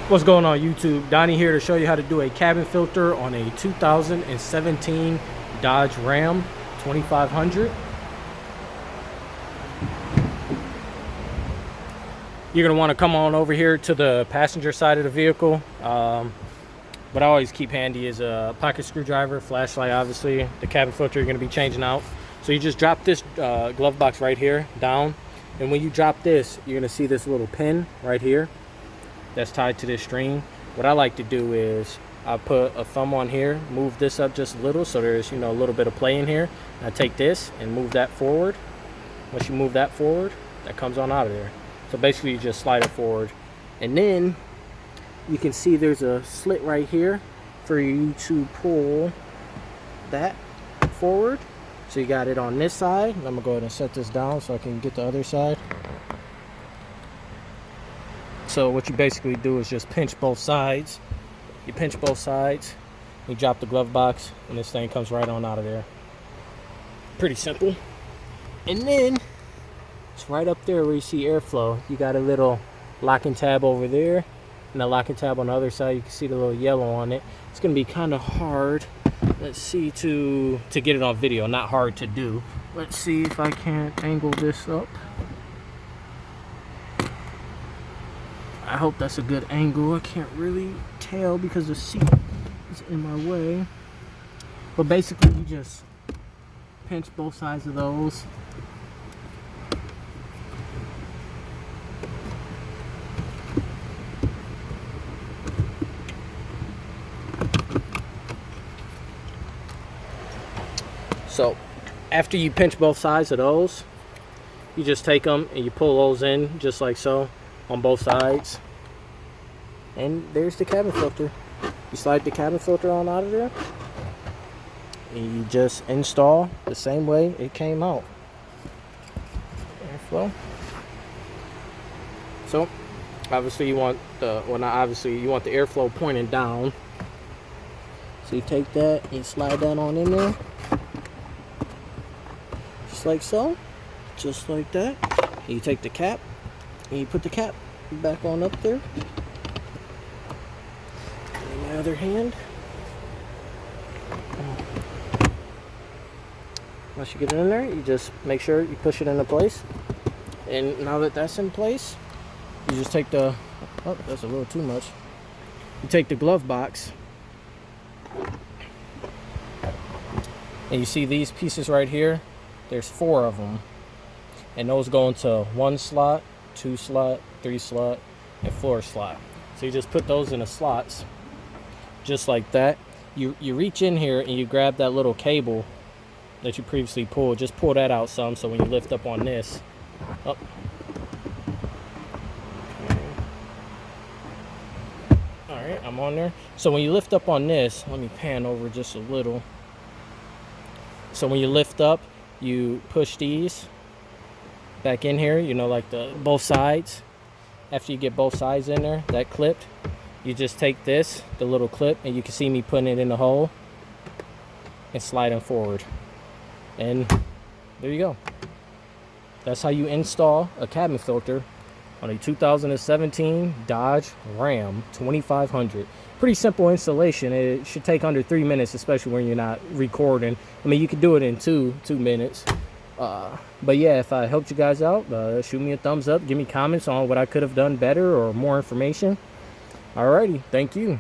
What's going on YouTube? Donnie here to show you how to do a cabin filter on a 2017 Dodge Ram 2500. You're going to want to come on over here to the passenger side of the vehicle. What I always keep handy is a pocket screwdriver, flashlight obviously, the cabin filter you're going to be changing out. So you just drop this glove box right here down, and when you drop this, you're going to see this little pin right here that's tied to this string. What I like to do is I put a thumb on here, move this up just a little so there's, a little bit of play in here. I take this and move that forward. Once you move that forward, that comes on out of there. So basically you just slide it forward, and then you can see there's a slit right here for you to pull that forward. So you got it on this side. I'm gonna go ahead and set this down so I can get the other side. So what you basically do is just pinch both sides. You pinch both sides, you drop the glove box, and this thing comes right on out of there. Pretty simple. And then it's right up there where you see airflow. You got a little locking tab over there and a locking tab on the other side. You can see the little yellow on it. It's gonna be kind of hard, let's see, to get it on video. Not hard to do. Let's see if I can't angle this up. I hope that's a good angle. I can't really tell because the seat is in my way. But basically you just pinch both sides of those. So after you pinch both sides of those, you just take them and you pull those in just like so on both sides, and there's the cabin filter. You slide the cabin filter on out of there and you just install the same way it came out. Airflow. So obviously you want the, well, not obviously, you want the airflow pointing down. So you take that and you slide that on in there just like so, just like that. And you take the cap and you put the cap back on up there. And in my other hand, once you get it in there, you just make sure you push it into place. And now that that's in place, you just take the, oh, that's a little too much. You take the glove box, and you see these pieces right here. There's 4 of them, and those go into 1 slot, 2 slot, 3 slot, and 4 slot. So you just put those in the slots just like that. You reach in here and you grab that little cable that you previously pulled. Just pull that out some, so when you lift up on this, up. Okay. All right, I'm on there. So when you lift up on this, let me pan over just a little. So when you lift up, you push these back in here, like the both sides. After you get both sides in there, that clipped, you just take this, the little clip, and you can see me putting it in the hole and sliding forward. And there you go. That's how you install a cabin filter on a 2017 Dodge Ram 2500. Pretty simple installation. It should take under 3 minutes, especially when you're not recording. I mean, you can do it in two minutes. But yeah, if I helped you guys out, shoot me a thumbs up, give me comments on what I could have done better or more information. Alrighty, thank you.